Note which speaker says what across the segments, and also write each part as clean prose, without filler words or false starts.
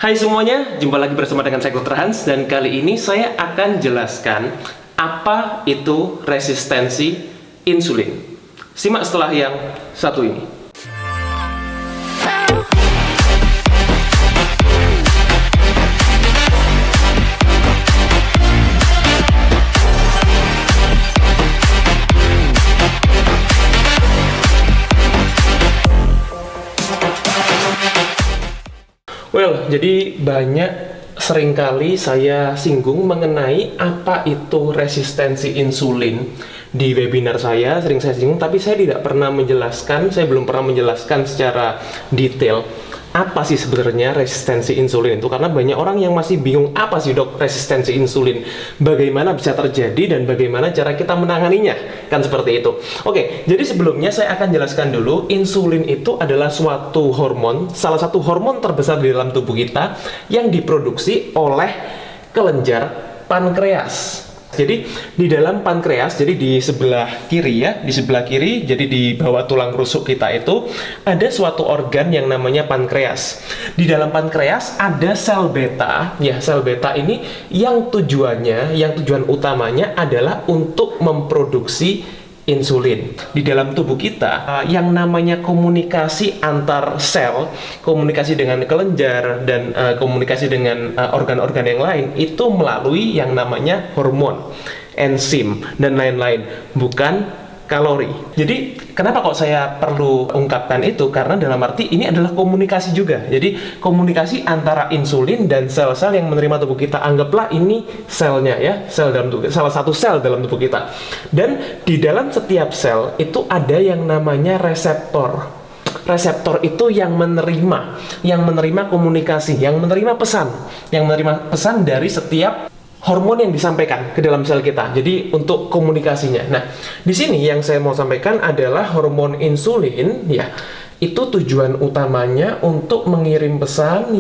Speaker 1: Hai semuanya, jumpa lagi bersama dengan saya Dr. Hans dan kali ini saya akan jelaskan apa itu resistensi insulin. Simak setelah yang satu ini. Jadi seringkali saya singgung mengenai apa itu resistensi insulin di webinar saya, sering saya singgung, tapi saya tidak pernah menjelaskan, saya belum pernah menjelaskan secara detail apa sih sebenarnya resistensi insulin itu, karena banyak orang yang masih bingung apa sih dok resistensi insulin, bagaimana bisa terjadi dan bagaimana cara kita menanganinya, kan seperti itu. Oke, jadi sebelumnya saya akan jelaskan dulu, insulin itu adalah suatu hormon, salah satu hormon terbesar di dalam tubuh kita yang diproduksi oleh kelenjar pankreas. Jadi di dalam pankreas, jadi di sebelah kiri ya, jadi di bawah tulang rusuk kita itu ada suatu organ yang namanya pankreas. Di dalam pankreas ada sel beta, ya sel beta ini yang tujuan utamanya adalah untuk memproduksi insulin. Di dalam tubuh kita yang namanya komunikasi antar sel, komunikasi dengan kelenjar dan komunikasi dengan organ-organ yang lain itu melalui yang namanya hormon, enzim dan lain-lain, bukan kalori. Jadi kenapa kok saya perlu ungkapkan itu? Karena dalam arti ini adalah komunikasi juga. Jadi komunikasi antara insulin dan sel-sel yang menerima tubuh kita. Anggaplah ini selnya ya, sel dalam tubuh, salah satu sel dalam tubuh kita. Dan di dalam setiap sel itu ada yang namanya reseptor. Reseptor itu yang menerima komunikasi, yang menerima pesan dari setiap hormon yang disampaikan ke dalam sel kita. Jadi untuk komunikasinya. Nah, di sini yang saya mau sampaikan adalah hormon insulin ya. Itu tujuan utamanya untuk mengirim pesan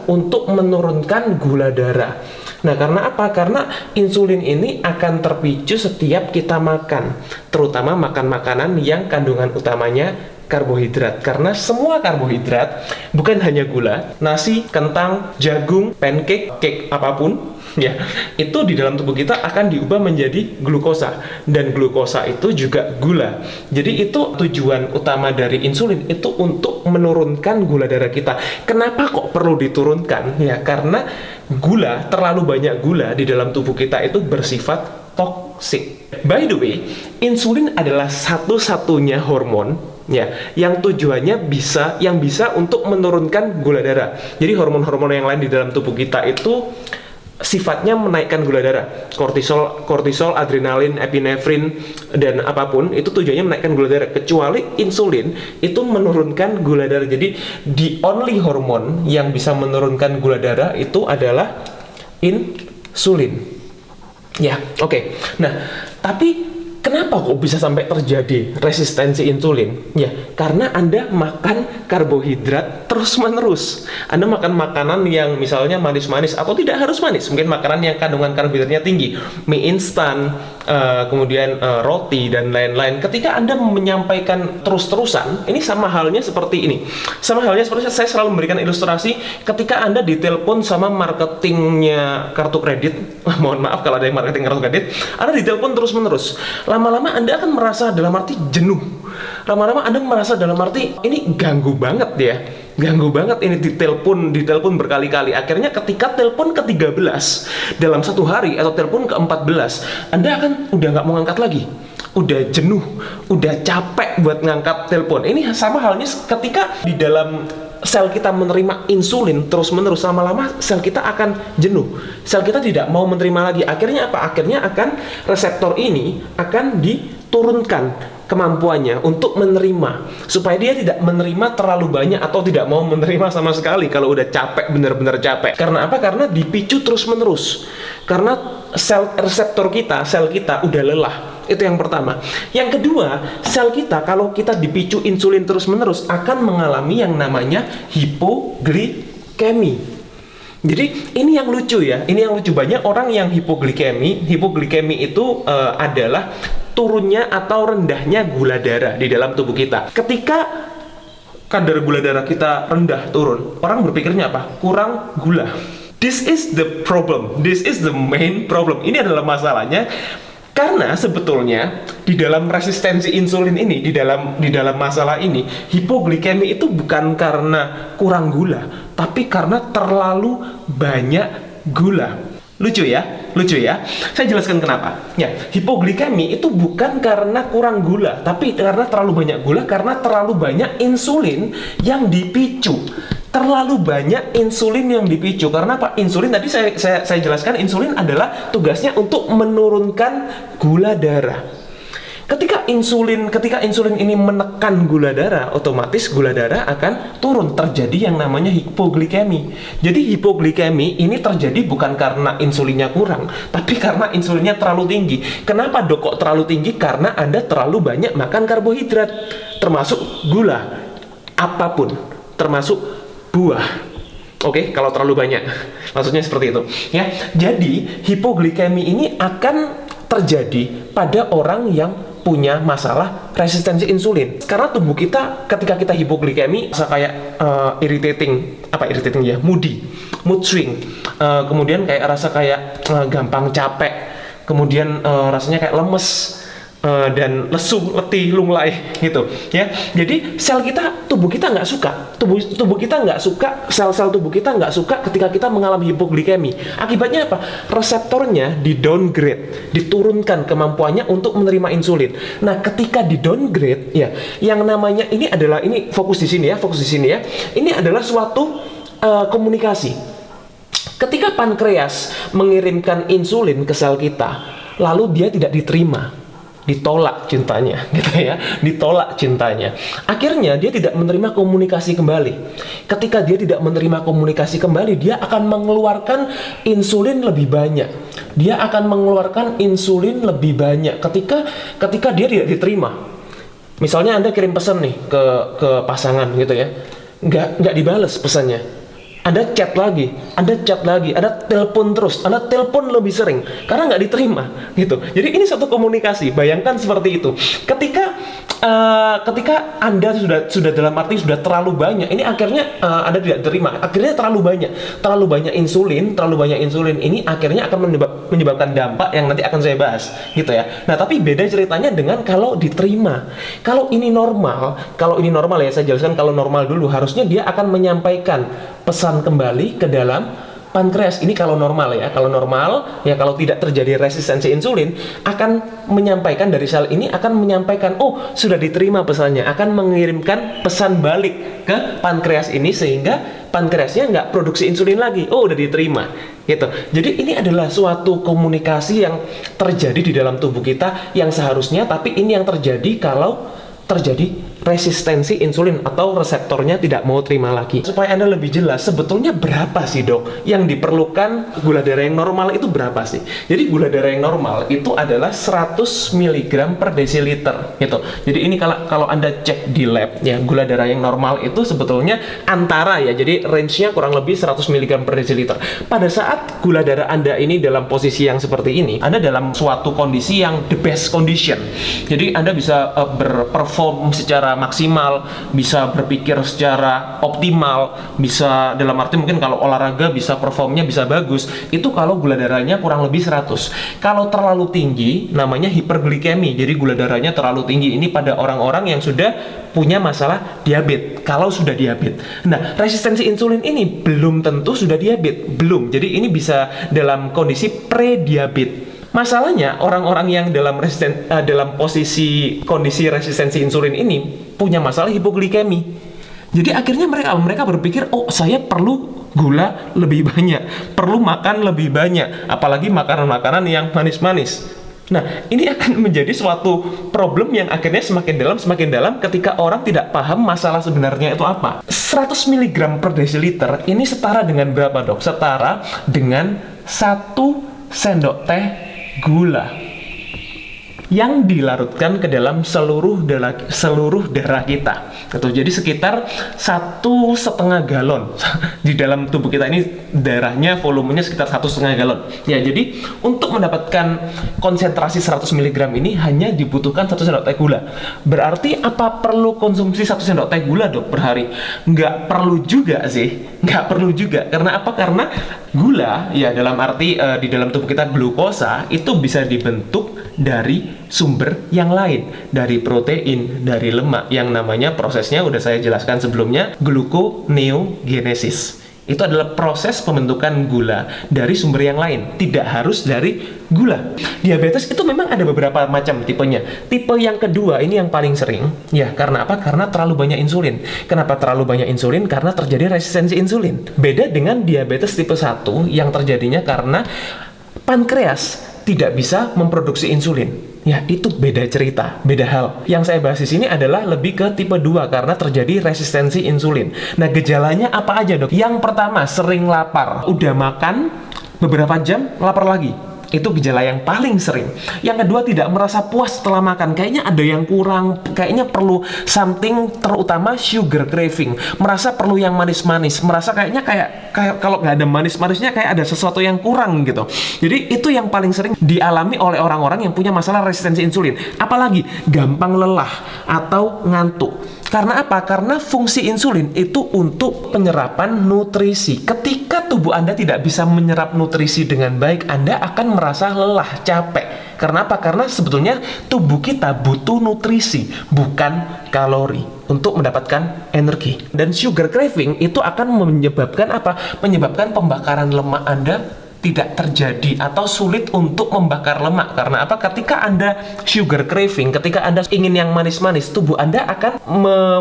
Speaker 1: untuk menurunkan gula darah. Nah, karena apa? Karena insulin ini akan terpicu setiap kita makan, terutama makan makanan yang kandungan utamanya karbohidrat, karena semua karbohidrat, bukan hanya gula, nasi, kentang, jagung, pancake, cake apapun ya, itu di dalam tubuh kita akan diubah menjadi glukosa, dan glukosa itu juga gula. Jadi itu tujuan utama dari insulin, itu untuk menurunkan gula darah kita. Kenapa kok perlu diturunkan? Ya karena terlalu banyak gula di dalam tubuh kita itu bersifat toksik. By the way, insulin adalah satu-satunya hormon ya yang tujuannya bisa untuk menurunkan gula darah. Jadi hormon-hormon yang lain di dalam tubuh kita itu sifatnya menaikkan gula darah. Kortisol, adrenalin, epinefrin dan apapun itu tujuannya menaikkan gula darah, kecuali insulin itu menurunkan gula darah. Jadi the only hormon yang bisa menurunkan gula darah itu adalah insulin. Ya, oke. Nah, tapi kenapa kok bisa sampai terjadi resistensi insulin? Ya, karena Anda makan karbohidrat terus-menerus. Anda makan makanan yang misalnya manis-manis atau tidak harus manis, mungkin makanan yang kandungan karbohidratnya tinggi, mie instan, kemudian roti dan lain-lain. Ketika Anda menyampaikan terus-terusan, ini sama halnya seperti ini. Sama halnya seperti saya selalu memberikan ilustrasi ketika Anda ditelepon sama marketingnya kartu kredit. Mohon maaf kalau ada yang marketing kartu kredit, Anda ditelepon terus-menerus. Lama-lama Anda akan merasa dalam arti jenuh. Lama-lama Anda merasa dalam arti ini ganggu banget ya. Ganggu banget ini ditelepon berkali-kali. Akhirnya ketika telepon ke-13 dalam satu hari atau telepon ke-14, Anda akan udah nggak mau ngangkat lagi. Udah jenuh, udah capek buat ngangkat telepon. Ini sama halnya ketika di dalam sel kita menerima insulin terus-menerus, lama-lama sel kita akan jenuh. Sel kita tidak mau menerima lagi. Akhirnya apa? Akhirnya akan reseptor ini akan diturunkan kemampuannya untuk menerima, supaya dia tidak menerima terlalu banyak atau tidak mau menerima sama sekali kalau udah capek, benar-benar capek. Karena apa? Karena dipicu terus-menerus. Karena sel kita udah lelah. Itu yang pertama. Yang kedua, sel kita kalau kita dipicu insulin terus-menerus akan mengalami yang namanya hipoglikemi. Jadi ini yang lucu ya. Ini yang lucu, banyak orang yang hipoglikemi. Hipoglikemi itu adalah turunnya atau rendahnya gula darah di dalam tubuh kita. Ketika kadar gula darah kita rendah, turun, orang berpikirnya apa? Kurang gula. This is the problem. This is the main problem. Ini adalah masalahnya. Karena sebetulnya di dalam resistensi insulin ini, di dalam masalah ini, hipoglikemi itu bukan karena kurang gula, tapi karena terlalu banyak gula. Lucu ya? Lucu ya? Saya jelaskan kenapa. Ya, hipoglikemi itu bukan karena kurang gula, tapi karena terlalu banyak gula, karena terlalu banyak insulin yang dipicu. Terlalu banyak insulin yang dipicu. Karena apa? Insulin tadi saya jelaskan, insulin adalah tugasnya untuk menurunkan gula darah. Ketika insulin ini menekan gula darah, otomatis gula darah akan turun, terjadi yang namanya hipoglikemi. Jadi hipoglikemi ini terjadi bukan karena insulinnya kurang, tapi karena insulinnya terlalu tinggi. Kenapa dok kok terlalu tinggi? Karena Anda terlalu banyak makan karbohidrat, termasuk gula, apapun, termasuk buah. Oke, kalau terlalu banyak, maksudnya seperti itu. Ya, jadi hipoglikemi ini akan terjadi pada orang yang punya masalah resistensi insulin. Karena tubuh kita ketika kita hipoglikemi rasa kayak irritating ya, mood swing. Kemudian kayak rasa kayak gampang capek. Kemudian rasanya kayak lemes dan lesu, letih, lunglai gitu ya. Jadi tubuh kita nggak suka, tubuh kita nggak suka, sel-sel tubuh kita nggak suka ketika kita mengalami hipoglikemi. Akibatnya apa? Reseptornya di downgrade, diturunkan kemampuannya untuk menerima insulin. Nah, ketika di downgrade ya, yang namanya ini fokus di sini ya. Ini adalah suatu komunikasi. Ketika pankreas mengirimkan insulin ke sel kita, lalu dia tidak diterima, ditolak cintanya gitu ya, ditolak cintanya. Akhirnya dia tidak menerima komunikasi kembali. Ketika dia tidak menerima komunikasi kembali, dia akan mengeluarkan insulin lebih banyak. Dia akan mengeluarkan insulin lebih banyak ketika dia tidak diterima. Misalnya Anda kirim pesan nih ke pasangan gitu ya, nggak dibales pesannya. Anda chat lagi, Anda telepon terus, Anda telepon lebih sering karena nggak diterima gitu. Jadi ini satu komunikasi. Bayangkan seperti itu. Ketika Anda sudah dalam arti sudah terlalu banyak, ini akhirnya Anda tidak terima. Akhirnya terlalu banyak insulin ini akhirnya akan menyebabkan dampak yang nanti akan saya bahas gitu ya. Nah, tapi beda ceritanya dengan kalau diterima. Kalau ini normal ya, saya jelaskan kalau normal dulu, harusnya dia akan menyampaikan pesan kembali ke dalam pankreas. Ini kalau normal ya. Kalau normal ya, kalau tidak terjadi resistensi insulin, akan menyampaikan dari sel ini, akan menyampaikan, oh sudah diterima pesannya, akan mengirimkan pesan balik ke pankreas ini sehingga pankreasnya nggak produksi insulin lagi. Oh, udah diterima gitu. Jadi ini adalah suatu komunikasi yang terjadi di dalam tubuh kita yang seharusnya, tapi ini yang terjadi kalau terjadi resistensi insulin atau reseptornya tidak mau terima lagi. Supaya Anda lebih jelas, sebetulnya berapa sih dok yang diperlukan gula darah yang normal itu berapa sih? Jadi gula darah yang normal itu adalah 100 mg per desiliter gitu. Jadi ini kalau Anda cek di lab ya, gula darah yang normal itu sebetulnya antara ya, jadi range-nya kurang lebih 100 mg per desiliter. Pada saat gula darah Anda ini dalam posisi yang seperti ini, Anda dalam suatu kondisi yang the best condition. Jadi Anda bisa berperform secara maksimal, bisa berpikir secara optimal, bisa dalam arti mungkin kalau olahraga bisa performnya bisa bagus, itu kalau gula darahnya kurang lebih 100. Kalau terlalu tinggi namanya hiperglikemi, jadi gula darahnya terlalu tinggi. Ini pada orang-orang yang sudah punya masalah diabetes. Kalau sudah diabetes, nah resistensi insulin ini belum tentu sudah diabetes, belum. Jadi ini bisa dalam kondisi pre-diabetes. Masalahnya orang-orang yang dalam posisi kondisi resistensi insulin ini punya masalah hipoglikemi. Jadi akhirnya mereka berpikir, oh saya perlu gula lebih banyak, perlu makan lebih banyak, apalagi makanan-makanan yang manis-manis. Nah, ini akan menjadi suatu problem yang akhirnya semakin dalam ketika orang tidak paham masalah sebenarnya itu apa. 100 mg per desiliter ini setara dengan berapa dok? Setara dengan 1 sendok teh gula yang dilarutkan ke dalam seluruh darah kita. Gitu. Jadi sekitar 1,5 galon. Di dalam tubuh kita ini darahnya volumenya sekitar 1,5 galon. Ya, jadi untuk mendapatkan konsentrasi 100 mg ini hanya dibutuhkan 1 sendok teh gula. Berarti apa perlu konsumsi 1 sendok teh gula, Dok, per hari? Nggak perlu juga sih. Nggak perlu juga. Karena apa? Karena gula, ya dalam arti di dalam tubuh kita glukosa itu bisa dibentuk dari sumber yang lain, dari protein, dari lemak, yang namanya prosesnya udah saya jelaskan sebelumnya, gluconeogenesis. Itu adalah proses pembentukan gula dari sumber yang lain, tidak harus dari gula. Diabetes itu memang ada beberapa macam tipenya. Tipe yang kedua ini yang paling sering, ya karena apa? Karena terlalu banyak insulin. Kenapa terlalu banyak insulin? Karena terjadi resistensi insulin. Beda dengan diabetes tipe 1 yang terjadinya karena pankreas tidak bisa memproduksi insulin. Ya, itu beda cerita, beda hal. Yang saya bahas di sini adalah lebih ke tipe 2 karena terjadi resistensi insulin. Nah, gejalanya apa aja, Dok? Yang pertama, sering lapar. Udah makan beberapa jam, lapar lagi. Itu gejala yang paling sering. Yang kedua, tidak merasa puas setelah makan. Kayaknya ada yang kurang, kayaknya perlu something, terutama sugar craving. Merasa perlu yang manis-manis. Merasa kayaknya kayak kalau nggak ada manis-manisnya kayak ada sesuatu yang kurang gitu. Jadi itu yang paling sering dialami oleh orang-orang yang punya masalah resistensi insulin. Apalagi gampang lelah atau ngantuk. Karena apa? Karena fungsi insulin itu untuk penyerapan nutrisi. Ketika tubuh Anda tidak bisa menyerap nutrisi dengan baik, Anda akan merasa lelah, capek. Karena apa? Karena sebetulnya tubuh kita butuh nutrisi, bukan kalori untuk mendapatkan energi. Dan sugar craving itu akan menyebabkan apa? Menyebabkan pembakaran lemak Anda tidak terjadi atau sulit untuk membakar lemak. Karena apa? Ketika Anda sugar craving, ketika Anda ingin yang manis-manis, tubuh Anda akan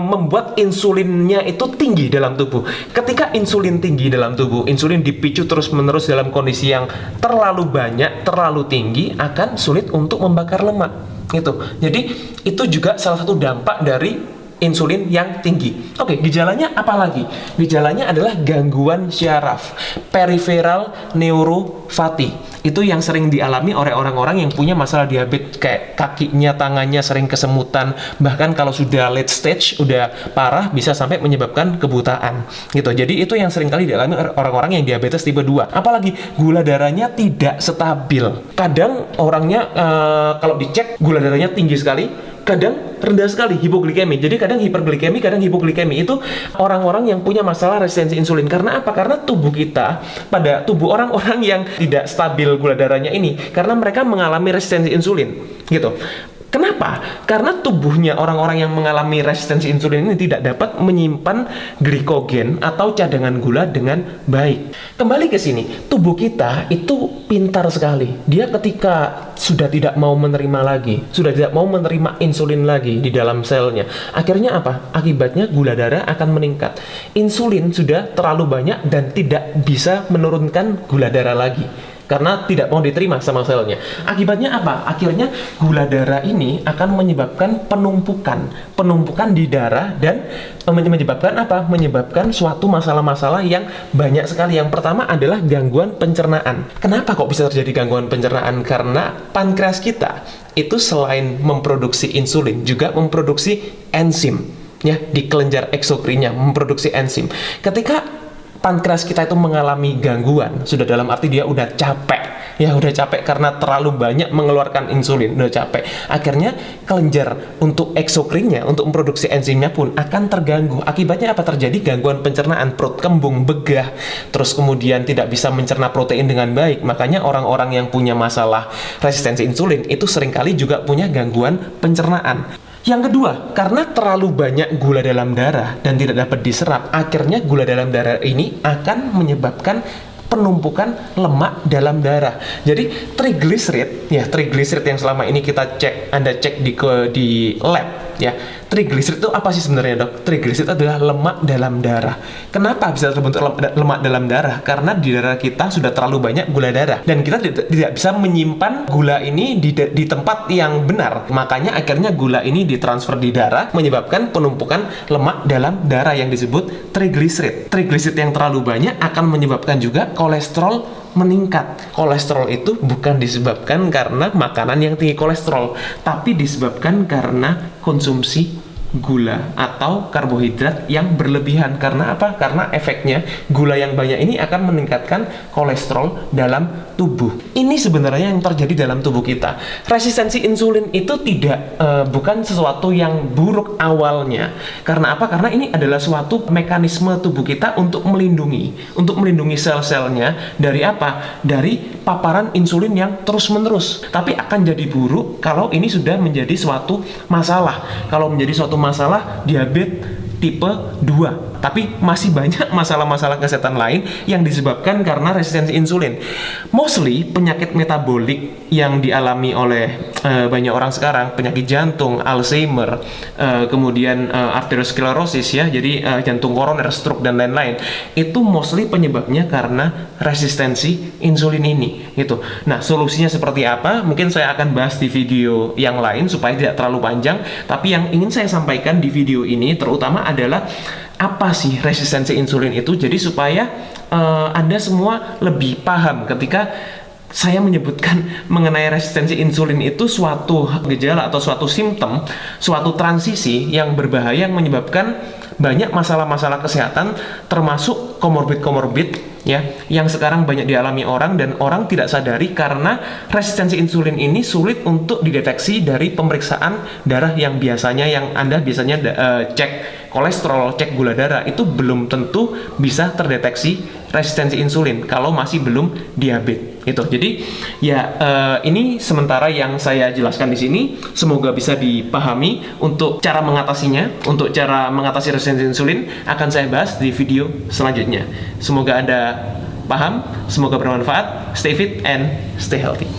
Speaker 1: membuat insulinnya itu tinggi dalam tubuh. Ketika insulin tinggi dalam tubuh, insulin dipicu terus-menerus dalam kondisi yang terlalu banyak, terlalu tinggi, akan sulit untuk membakar lemak. Gitu. Jadi itu juga salah satu dampak dari insulin yang tinggi. Oke, gejalanya apa lagi? Gejalanya adalah gangguan syaraf, peripheral neuropathy. Itu yang sering dialami oleh orang-orang yang punya masalah diabetes, kayak kakinya, tangannya sering kesemutan, bahkan kalau sudah late stage, udah parah, bisa sampai menyebabkan kebutaan. Gitu. Jadi itu yang sering kali dialami orang-orang yang diabetes tipe 2. Apalagi gula darahnya tidak stabil. Kadang orangnya kalau dicek gula darahnya tinggi sekali, kadang rendah sekali, hipoglikemi. Jadi kadang hiperglikemi, kadang hipoglikemi. Itu orang-orang yang punya masalah resistensi insulin. Karena apa? Karena tubuh kita, pada tubuh orang-orang yang tidak stabil gula darahnya ini, karena mereka mengalami resistensi insulin. Gitu. Kenapa? Karena tubuhnya orang-orang yang mengalami resistensi insulin ini tidak dapat menyimpan glikogen atau cadangan gula dengan baik. Kembali ke sini, tubuh kita itu pintar sekali. Dia ketika sudah tidak mau menerima lagi, sudah tidak mau menerima insulin lagi di dalam selnya, akhirnya apa? Akibatnya gula darah akan meningkat. Insulin sudah terlalu banyak dan tidak bisa menurunkan gula darah lagi, karena tidak mau diterima sama selnya. Akibatnya apa? Akhirnya gula darah ini akan menyebabkan penumpukan di darah dan menyebabkan apa? Menyebabkan suatu masalah-masalah yang banyak sekali. Yang pertama adalah gangguan pencernaan. Kenapa kok bisa terjadi gangguan pencernaan? Karena pankreas kita itu selain memproduksi insulin juga memproduksi enzim, ya, di kelenjar eksokrinnya memproduksi enzim. Ketika pankreas kita itu mengalami gangguan, sudah dalam arti dia udah capek, ya udah capek karena terlalu banyak mengeluarkan insulin, udah capek. Akhirnya kelenjar untuk eksokrinnya, untuk memproduksi enzimnya pun akan terganggu. Akibatnya apa? Terjadi gangguan pencernaan, perut kembung, begah, terus kemudian tidak bisa mencerna protein dengan baik. Makanya orang-orang yang punya masalah resistensi insulin itu seringkali juga punya gangguan pencernaan. Yang kedua, karena terlalu banyak gula dalam darah dan tidak dapat diserap, akhirnya gula dalam darah ini akan menyebabkan penumpukan lemak dalam darah. Jadi trigliserid, ya trigliserid yang selama ini kita cek, Anda cek di lab, ya. Trigliserid itu apa sih sebenarnya, Dok? Trigliserid adalah lemak dalam darah. Kenapa bisa terbentuk lemak dalam darah? Karena di darah kita sudah terlalu banyak gula darah dan kita tidak bisa menyimpan gula ini di tempat yang benar. Makanya akhirnya gula ini ditransfer di darah, menyebabkan penumpukan lemak dalam darah yang disebut trigliserid. Trigliserid yang terlalu banyak akan menyebabkan juga kolesterol meningkat. Kolesterol itu bukan disebabkan karena makanan yang tinggi kolesterol, tapi disebabkan karena konsumsi gula atau karbohidrat yang berlebihan. Karena apa? Karena efeknya gula yang banyak ini akan meningkatkan kolesterol dalam tubuh. Ini sebenarnya yang terjadi dalam tubuh kita. Resistensi insulin itu bukan sesuatu yang buruk awalnya. Karena apa? Karena ini adalah suatu mekanisme tubuh kita untuk melindungi sel-selnya dari apa? Dari paparan insulin yang terus-menerus. Tapi akan jadi buruk kalau ini sudah menjadi suatu masalah. Kalau menjadi suatu masalah diabetes tipe 2. Tapi masih banyak masalah-masalah kesehatan lain yang disebabkan karena resistensi insulin. Mostly penyakit metabolik yang dialami oleh banyak orang sekarang, penyakit jantung, Alzheimer, kemudian arteriosklerosis ya, jadi jantung koroner, stroke dan lain-lain. Itu mostly penyebabnya karena resistensi insulin ini gitu. Nah, solusinya seperti apa? Mungkin saya akan bahas di video yang lain supaya tidak terlalu panjang, tapi yang ingin saya sampaikan di video ini terutama adalah apa sih resistensi insulin itu, jadi supaya Anda semua lebih paham ketika saya menyebutkan mengenai resistensi insulin itu suatu gejala atau suatu simptom, suatu transisi yang berbahaya yang menyebabkan banyak masalah-masalah kesehatan termasuk komorbid ya yang sekarang banyak dialami orang dan orang tidak sadari karena resistensi insulin ini sulit untuk dideteksi dari pemeriksaan darah yang Anda biasanya cek kolesterol, cek gula darah, itu belum tentu bisa terdeteksi resistensi insulin kalau masih belum diabetes itu. Jadi ya ini sementara yang saya jelaskan di sini, semoga bisa dipahami. Untuk cara mengatasinya, untuk cara mengatasi resistensi insulin akan saya bahas di video selanjutnya. Semoga Anda paham, semoga bermanfaat. Stay fit and stay healthy.